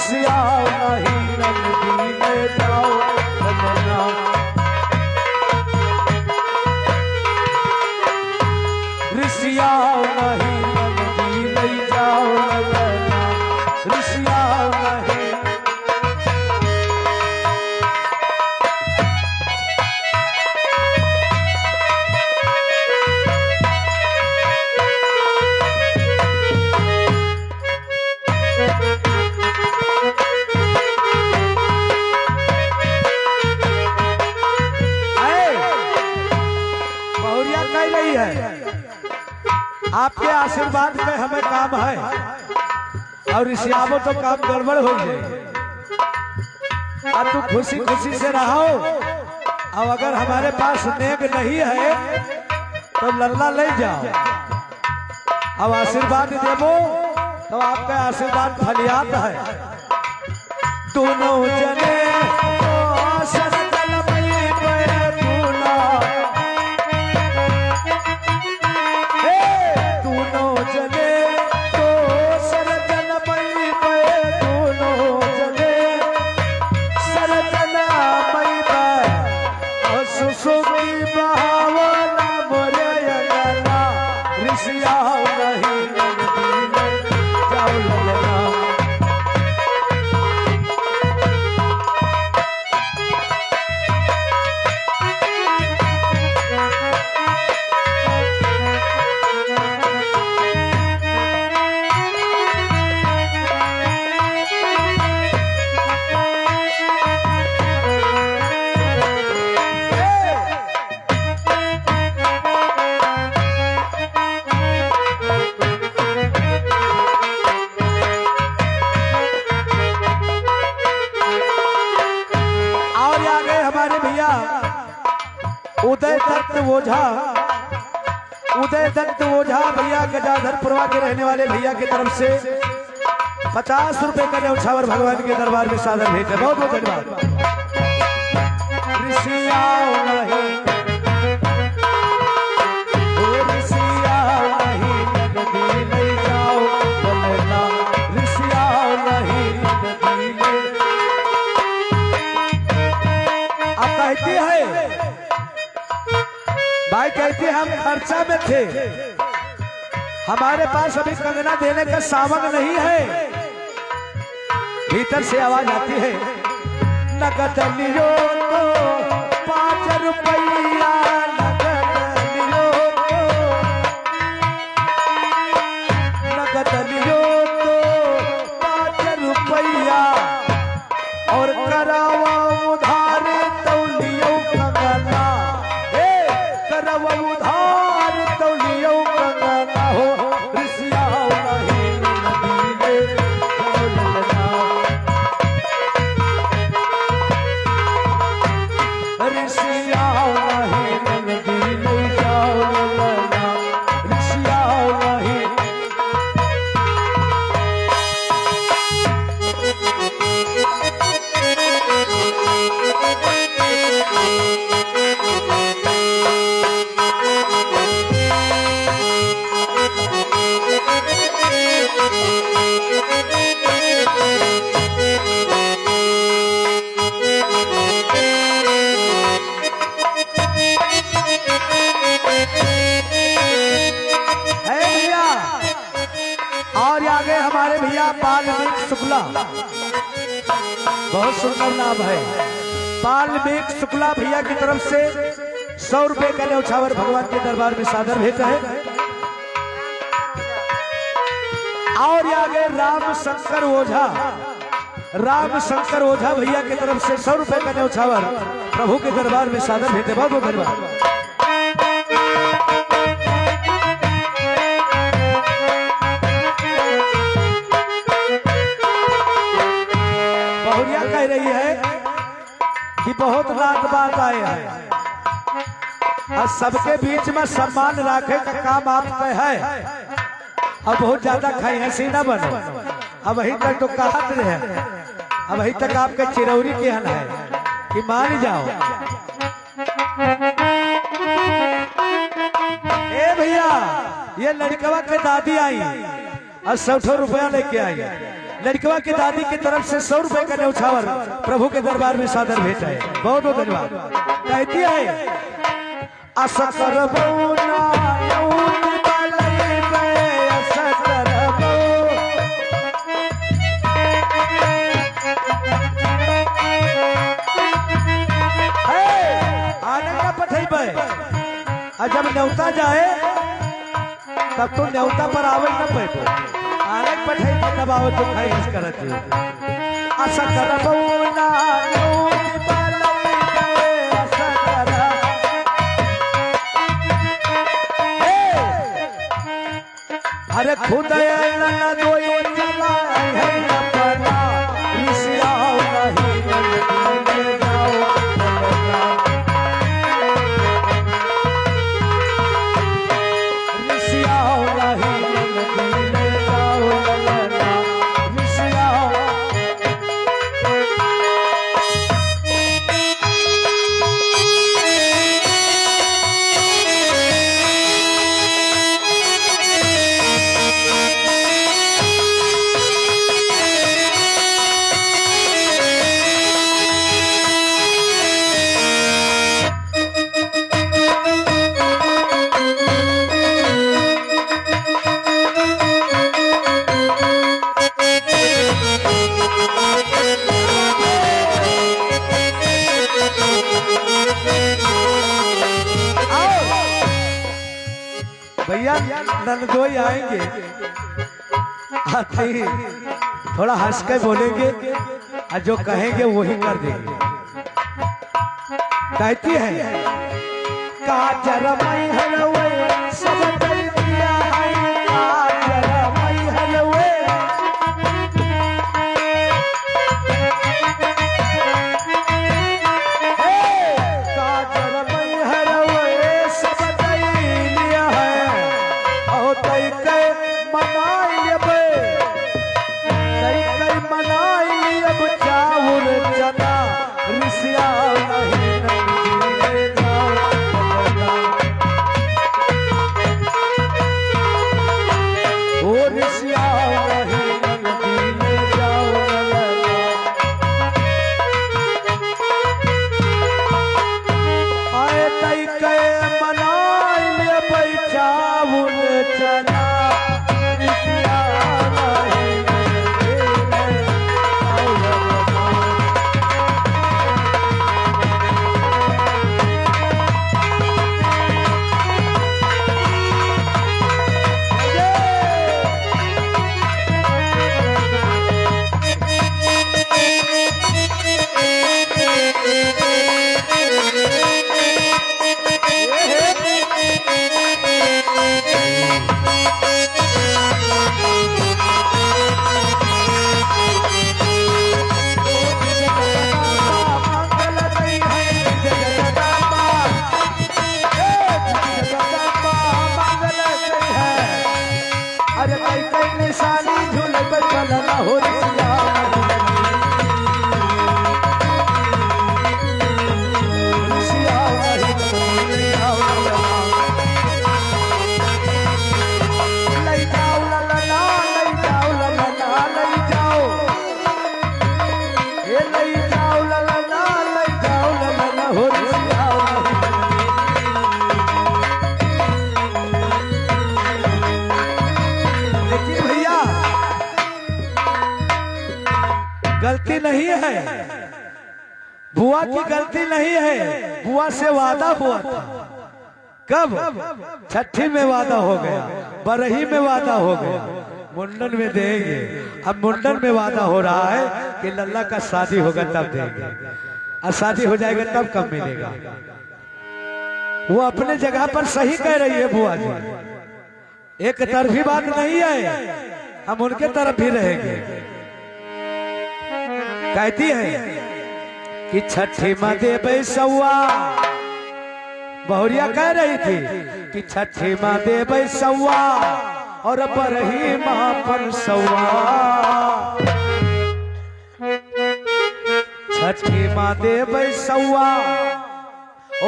रिसियाओ नहीं नंदी ले जाओ ललना, रिसियाओ नहीं नंदी ले जाओ ललना, रिसियाओ नहीं। आपके आशीर्वाद में हमें काम है, और रिसियाओ तो काम गड़बड़ हो जाए। अब तू खुशी खुशी से रहो, और अगर हमारे पास नेक नहीं है तो लल्ला ले जाओ। अब आशीर्वाद देवो तो आपका आशीर्वाद फलियात है। दोनों जने उदय दत्त ओझा भैया गजाधरपुरवा के रहने वाले भैया की तरफ से 50 रुपए का न्यौछावर भगवान के दरबार में सादर भेजे। बहुत बहुत धन्यवाद। रिसियाओ नहीं, रिसियाओ नहीं नदी ले जाओ ललना, रिसियाओ नहीं नदी ले। आप कहती है भाई, कहती है हम खर्चा में थे, हमारे पास अभी कंगना देने का सामान नहीं है। भीतर से आवाज आती है, नगद लियो तो 5 रुपया, नगद लियो तो, नगद लियो तो 5 रुपया, और करावा उधार तो लियो कंगना, उधार तो लियो कंगना हो। रिसियाओ नहीं नदी ले जाओ ललना, रिसियाओ नहीं नदी ले जाओ ललना, रिसियाओ नहीं। हमारे भैया बाल्मीकि शुक्ला, बहुत सुंदर नाम है, बाल्मीकि शुक्ला भैया की तरफ से 100 रुपए का न्यौछावर भगवान के दरबार में सादर भेजा है। और आगे राम शंकर ओझा भैया की तरफ से 100 रुपए का न्यौछावर प्रभु के दरबार में सादर भेजे। बहुत बहुत धन्यवाद। कह रही है कि बहुत रात बाद आए हैं, और सबके बीच में सम्मान रखे का काम आपका है, और बहुत ज्यादा खाई हंसी न बनो। अब वही तक तो कहत रहे हैं, अब वही तक आपके चिरौरी केहन है कि मान जाओ। ए भैया, ये लड़कवा के दादी आई और 100 रुपया लेके आई, लड़कवा की दादी की तरफ से 100 रुपए का न्यौछावर प्रभु के दरबार में सादर भेंटा है। बहुत बहुत धन्यवाद। कहती है आशा करबो ना न्यौत बलई पे आशा करबो आनंद का पठेबे और जब न्यौता जाए तब तो न्यौता पर आवे न पैबो आनंद पठे तब आओ तो खाई इस करत आशा करबो ना न्यौत बलई पे आशा करबो अरे खुद ना दोई चला है अपना रिसियाओ नहीं ले जाओ रिसियाओ नहीं ले जाओ रिसियाओ भैया नंदोई आएंगे आते ही थोड़ा हंस के बोलेंगे और जो कहेंगे वही कर देंगे। कहती है काजर मई हलवे सब कर दिया है काजर मई हलवे काजर मई हलवे सब कर दिया है और तई के मनाई लेबे तई के मनाई लेब चाउर चना रिसिया नहीं ले जाओ ओ रिसिया नहीं ले जाओ आए तई के मनाई लेबे चाउर चना रिसिया नहीं ले अरे कई कई निशानी झूले पर चलना हो रिसिया रिसिया ले जाओ ला ला ला ले जाओ ला ला ला ले जाओ ये ले जाओ ला ला ला ले जाओ ला ला ला हो रिसिया लेकिन भैया गलती नहीं है बुआ की गलती नहीं है बुआ से वादा हुआ था कब छठी में वादा हो गया बरही में वादा हो गया मुंडन में देंगे अब मुंडन में वादा हो रहा है कि लल्ला का शादी होगा तब देंगे और शादी हो जाएगा तब कब मिलेगा। वो अपने जगह पर सही कह रही है बुआ जी एक तरफी बात नहीं है हम उनके तरफ भी रहेंगे। कहती है कि छठी माँ देबे सौआ बहुरिया कह रही थी कि छठी माँ देबे सौआ और बरही माँ पर सौआ छठी माँ देबे सौआ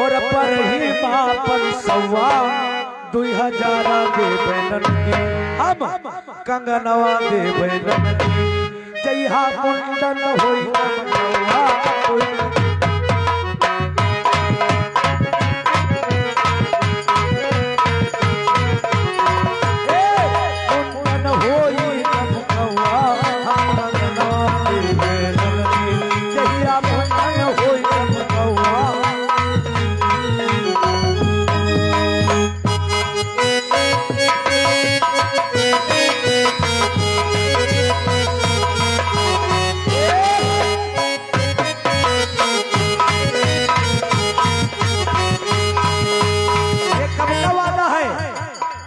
और बरही माँ पर सौआ 2000 देबे ननकी हम कंगनवा देबे ननकी जइहा मुंडन होई कमनवा होई मुंडन होई कमनवा हमनवा जइहा मुंडन होई कमनवा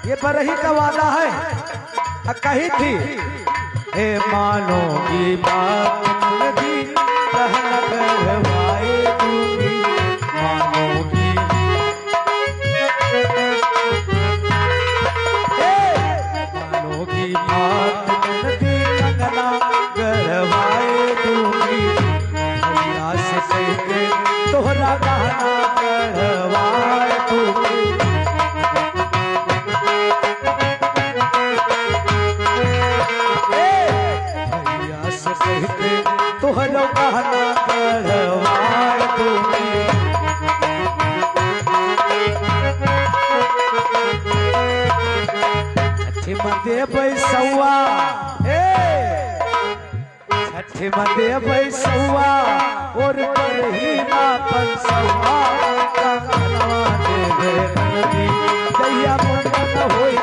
ये बरही का वादा है कही थी हे मानोगी बात नदी कहना करवाए दूंगी मानोगी मानोगी बात नदी कहना करवाए दूंगी भैया से कह के तोहरा कहना करवाए दूंगी तोहरो कहना करवाए दूंगी छठी मदे बैसवा छठी मदे बैसवा और बरही ना पंसवा कंगनवा देवे नंदी जइया मुंडन होई